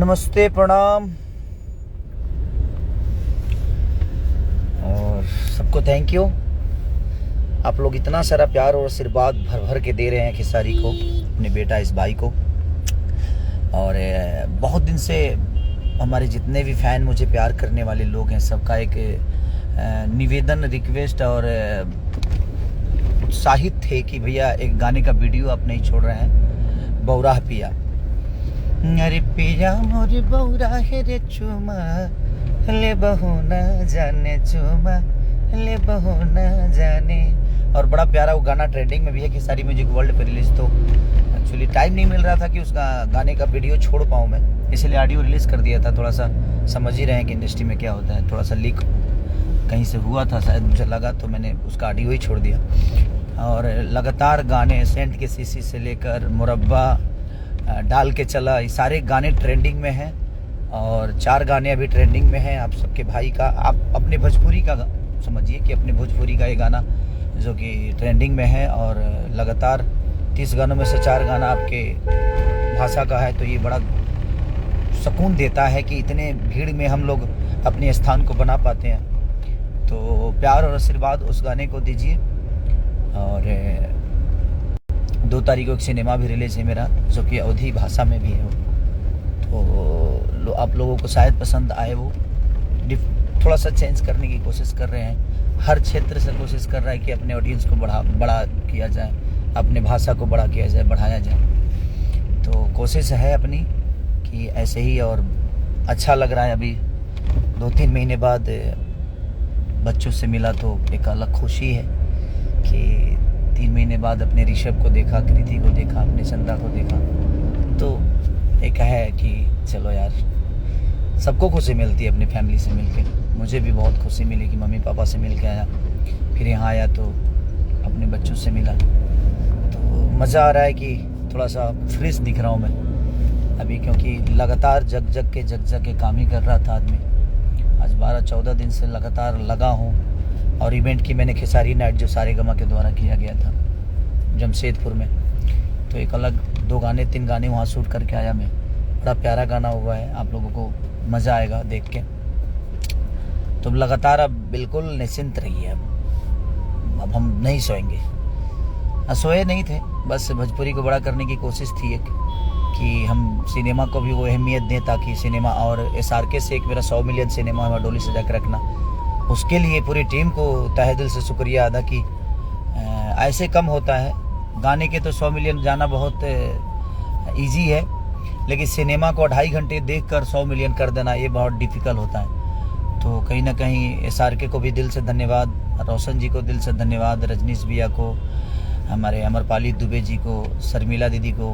नमस्ते, प्रणाम और सबको थैंक यू। आप लोग इतना सारा प्यार और आशीर्वाद भर भर के दे रहे हैं खेसारी को, अपने बेटा इस भाई को। और बहुत दिन से हमारे जितने भी फ़ैन, मुझे प्यार करने वाले लोग हैं, सबका एक निवेदन, रिक्वेस्ट और उत्साहित थे कि भैया एक गाने का वीडियो आप नहीं छोड़ रहे हैं, बौराह पिया। अरे पिया मोरे बौराह रे चुमा ले बहू न जाने, चुमा ले बहू न जाने। और बड़ा प्यारा वो गाना ट्रेंडिंग में भी है खेसारी म्यूजिक वर्ल्ड पे रिलीज। तो एक्चुअली टाइम नहीं मिल रहा था कि उस गाने का वीडियो छोड़ पाऊँ मैं, इसलिए ऑडियो रिलीज़ कर दिया था। थोड़ा सा समझ ही रहे हैं कि इंडस्ट्री में क्या होता है, थोड़ा सा लीक कहीं से हुआ था शायद, मुझे लगा, तो मैंने उसका ऑडियो ही छोड़ दिया। और लगातार गाने सेंट के सीसी से लेकर मुरब्बा, डाल के चला, ये सारे गाने ट्रेंडिंग में हैं। और 4 गाने अभी ट्रेंडिंग में हैं। आप सबके भाई का, आप अपने भोजपुरी का समझिए कि अपने भोजपुरी का ये गाना जो कि ट्रेंडिंग में है। और लगातार 30 गानों में से 4 गाना आपके भाषा का है, तो ये बड़ा सुकून देता है कि इतने भीड़ में हम लोग अपने स्थान को बना पाते हैं। तो प्यार और आशीर्वाद उस गाने को दीजिए। और 2 तारीख को एक सिनेमा भी रिलीज है मेरा, जो कि अवधी भाषा में भी है। तो आप लोगों को शायद पसंद आए। वो थोड़ा सा चेंज करने की कोशिश कर रहे हैं, हर क्षेत्र से कोशिश कर रहा है कि अपने ऑडियंस को बड़ा किया जाए, अपने भाषा को बड़ा किया जाए, बढ़ाया जाए। तो कोशिश है अपनी कि ऐसे ही। और अच्छा लग रहा है। अभी 2-3 महीने बाद बच्चों से मिला तो एक अलग खुशी है कि 3 महीने बाद अपने ऋषभ को देखा, कृति को देखा, अपने चंदा को देखा। तो एक है कि चलो यार, सबको खुशी मिलती है अपनी फैमिली से मिलके। मुझे भी बहुत खुशी मिली कि मम्मी पापा से मिल के आया, फिर यहाँ आया तो अपने बच्चों से मिला। तो मज़ा आ रहा है कि थोड़ा सा फ्रेश दिख रहा हूँ मैं अभी, क्योंकि लगातार जग के काम ही कर रहा था आदमी। आज 12-14 दिन से लगातार लगा हूँ। और इवेंट की मैंने खेसारी नाइट जो सारेगामा के द्वारा किया गया था जमशेदपुर में, तो एक अलग 2 गाने 3 गाने वहाँ शूट करके आया मैं। बड़ा प्यारा गाना हुआ है, आप लोगों को मज़ा आएगा देख के। तो लगातार अब बिल्कुल निश्चिंत रहिए। अब हम नहीं सोएंगे, सोए नहीं थे, बस भोजपुरी को बड़ा करने की कोशिश थी एक, कि हम सिनेमा को भी वो अहमियत दें, ताकि सिनेमा और SRK से एक मेरा 100 मिलियन सिनेमा है डोली सजा के रखना। उसके लिए पूरी टीम को तहे दिल से शुक्रिया अदा की। ऐसे कम होता है, गाने के तो 100 मिलियन जाना बहुत इजी है, लेकिन सिनेमा को 2.5 घंटे देखकर 100 मिलियन कर देना ये बहुत डिफ़िकल्ट होता है। तो कहीं ना कहीं SRK को भी दिल से धन्यवाद, रोशन जी को दिल से धन्यवाद, रजनीश भैया को, हमारे अमरपाली दुबे जी को, शर्मिला दीदी को,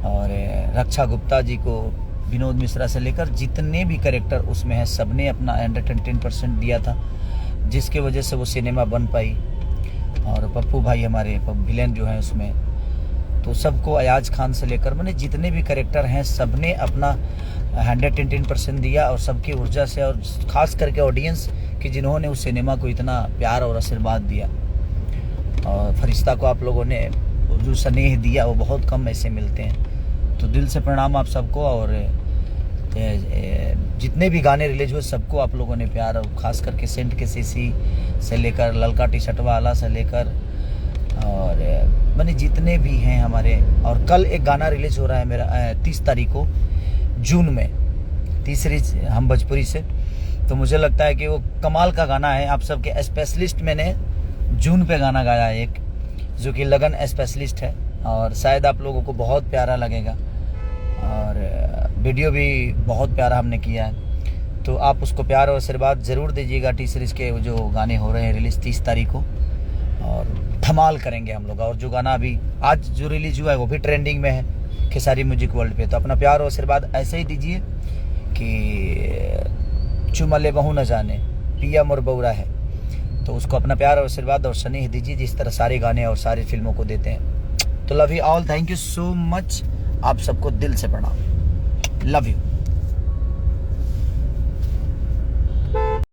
और रक्षा गुप्ता जी को, विनोद मिश्रा से लेकर जितने भी कैरेक्टर उसमें हैं, सब ने अपना 110% दिया था, जिसके वजह से वो सिनेमा बन पाई। और पप्पू भाई हमारे विलेन जो हैं उसमें, तो सबको, अयाज खान से लेकर मैंने जितने भी कैरेक्टर हैं, सब ने अपना 110% दिया। और सबकी ऊर्जा से, और ख़ास करके ऑडियंस कि जिन्होंने उस सिनेमा को इतना प्यार और आशीर्वाद दिया। और फरिश्ता को आप लोगों ने जो स्नेह दिया वो बहुत कम ऐसे मिलते हैं। तो दिल से प्रणाम आप सबको। और जितने भी गाने रिलीज हुए सबको आप लोगों ने प्यार, और ख़ास करके सेंट के सीसी से लेकर ललका टी-शर्ट वाला से लेकर, और मैंने जितने भी हैं हमारे। और कल एक गाना रिलीज हो रहा है मेरा 30 तारीख को जून में, तीसरी हम भोजपुरी से। तो मुझे लगता है कि वो कमाल का गाना है। आप सबके स्पेशलिस्ट मैंने जून पे गाना गाया है एक, जो कि लगन स्पेशलिस्ट है, और शायद आप लोगों को बहुत प्यारा लगेगा। और वीडियो भी बहुत प्यारा हमने किया है। तो आप उसको प्यार और आशीर्वाद ज़रूर दीजिएगा। टी सीरीज़ के जो गाने हो रहे हैं रिलीज़ 30 तारीख को, और धमाल करेंगे हम लोग। और जो गाना अभी आज जो रिलीज़ हुआ है वो भी ट्रेंडिंग में है खेसारी म्यूजिक वर्ल्ड पे। तो अपना प्यार और आशीर्वाद ऐसे ही दीजिए कि चुमा ले बहू न जाने, पिया मोर बौरा है। तो उसको अपना प्यार और आशीर्वाद और स्नेह दीजिए, जिस तरह सारे गाने और सारी फिल्मों को देते हैं। तो love you all, thank you so much. आप सबको दिल से प्रणाम, लव यू।